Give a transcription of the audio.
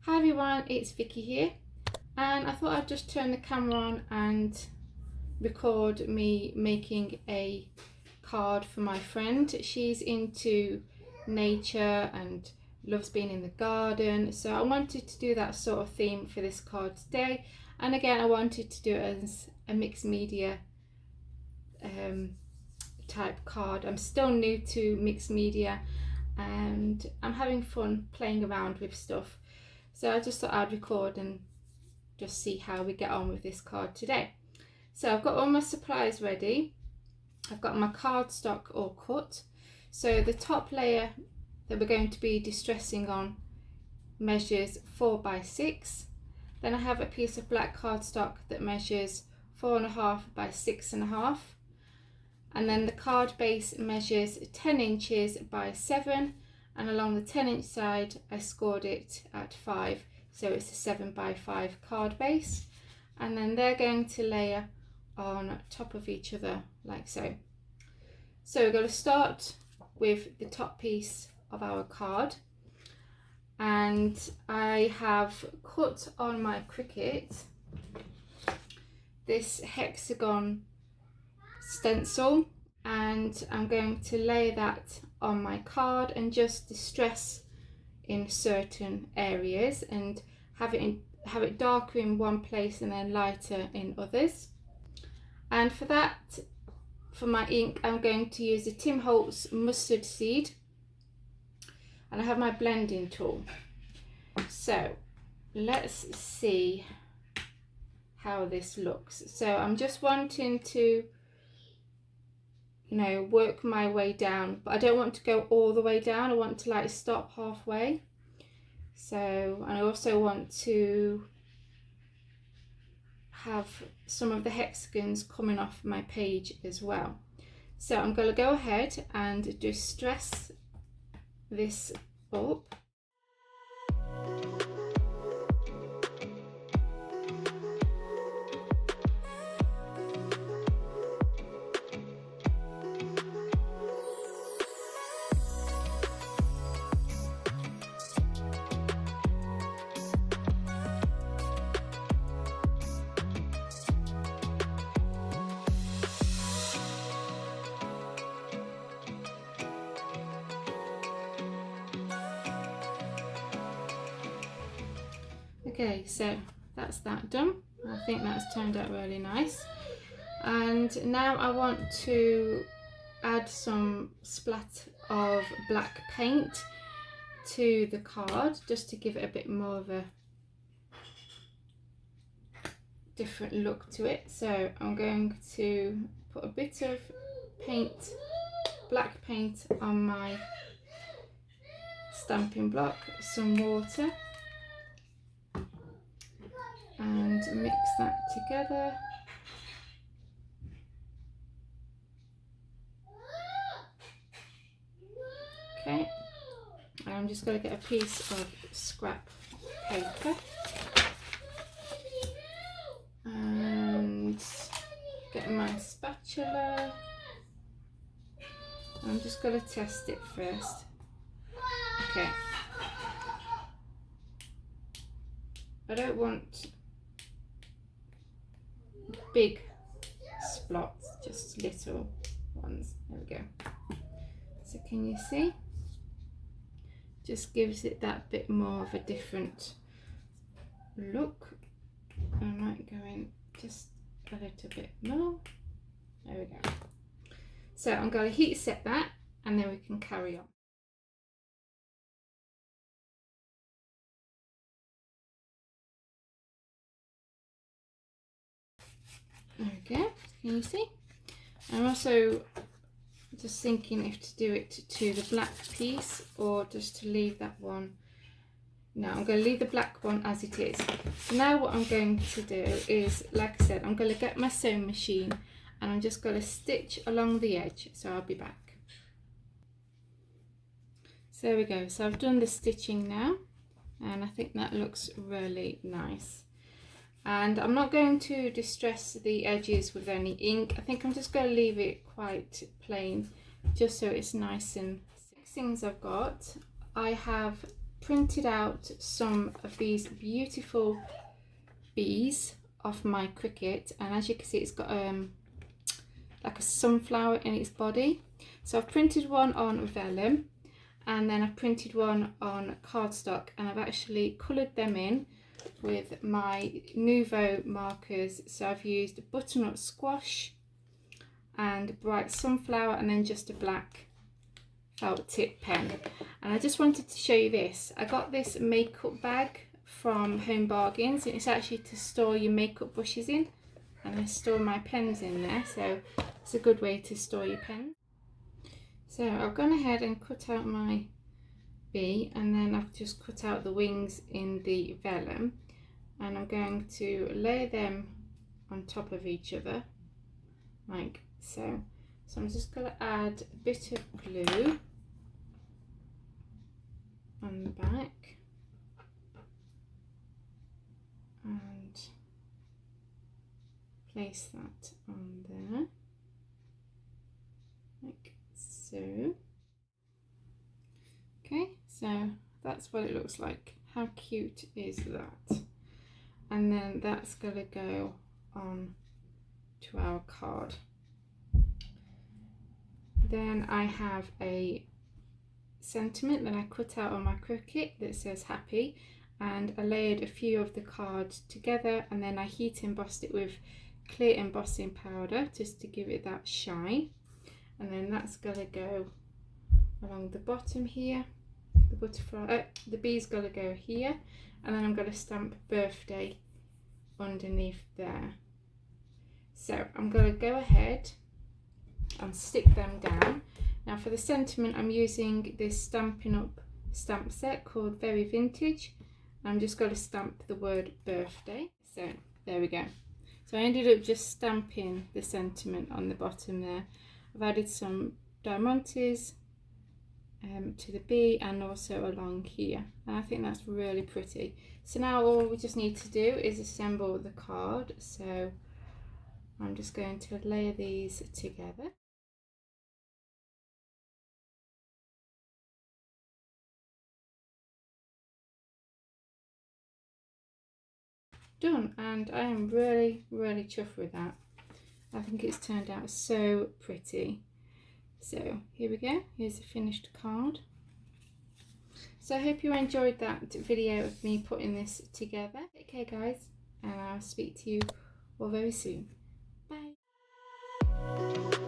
Hi everyone, it's Vicky here, and I thought I'd just turn the camera on and record me making a card for my friend. She's into nature and loves being in the garden, so I wanted to do that sort of theme for this card today. And again, I wanted to do it as a mixed media type card. I'm still new to mixed media and I'm having fun playing around with stuff. So I just thought I'd record and just see how we get on with this card today. So I've got all my supplies ready. I've got my cardstock all cut. So the top layer that we're going to be distressing on measures 4 by 6. Then I have a piece of black cardstock that measures 4.5 by 6.5. And then the card base measures 10 inches by 7. And along the 10-inch side, I scored it at 5, so it's a 7 by 5 card base. And then they're going to layer on top of each other like so. So we're going to start with the top piece of our card. And I have cut on my Cricut this hexagon stencil, and I'm going to lay that on my card and just distress in certain areas and have it darker in one place and then lighter in others. And for that, for my ink, I'm going to use the Tim Holtz mustard seed, and I have my blending tool. So let's see how this looks. So I'm just wanting to work my way down, but I don't want to go all the way down. I want to like stop halfway. So, and I also want to have some of the hexagons coming off my page as well. So I'm going to go ahead and distress this up. Okay, so that's that done. I think that's turned out really nice. And now I want to add some splat of black paint to the card just to give it a bit more of a different look to it. So I'm going to put a bit of paint, black paint, on my stamping block, some water, and mix that together. Okay, and I'm just going to get a piece of scrap paper and get my spatula. I'm just going to test it first. Okay, I don't want big splots, just little ones. There we go. So can you see? Just gives it that bit more of a different look. I might go in just a little bit more. There we go. So I'm going to heat set that and then we can carry on. There we go. Can you see? I'm also just thinking if to do it to the black piece or just to leave that one. No, I'm going to leave the black one as it is. So now what I'm going to do is, like I said, I'm going to get my sewing machine and I'm just going to stitch along the edge. So I'll be back. So there we go. So I've done the stitching now and I think that looks really nice. And I'm not going to distress the edges with any ink. I think I'm just going to leave it quite plain just so it's nice. And 6 things I've got. I have printed out some of these beautiful bees off my Cricut, and as you can see, it's got like a sunflower in its body. So I've printed one on vellum, and then I've printed one on cardstock, and I've actually coloured them in with my Nuvo markers. So I've used butternut squash and bright sunflower, and then just a black felt tip pen. And I just wanted to show you this. I got this makeup bag from Home Bargains, and it's actually to store your makeup brushes in, and I store my pens in there, so it's a good way to store your pens. So I've gone ahead and cut out my bee, and then I've just cut out the wings in the vellum, and I'm going to lay them on top of each other like so. So I'm just going to add a bit of glue on the back and place that on there like so. Okay, so that's what it looks like. How cute is that? And then that's going to go on to our card. Then I have a sentiment that I cut out on my Cricut that says happy, and I layered a few of the cards together, and then I heat embossed it with clear embossing powder just to give it that shine. And then that's going to go along the bottom here. The butterfly, the bee's got to go here, and then I'm going to stamp birthday underneath there. So I'm going to go ahead and stick them down. Now for the sentiment, I'm using this Stampin' Up stamp set called Very Vintage. I'm just going to stamp the word birthday. So there we go. So I ended up just stamping the sentiment on the bottom there. I've added some diamantes to the bee and also along here, and I think that's really pretty. So now all we just need to do is assemble the card. So I'm just going to layer these together. Done, and I am really chuffed with that. I think it's turned out so pretty. So here we go, here's the finished card. So I hope you enjoyed that video of me putting this together. Okay guys, and I'll speak to you all very soon. Bye.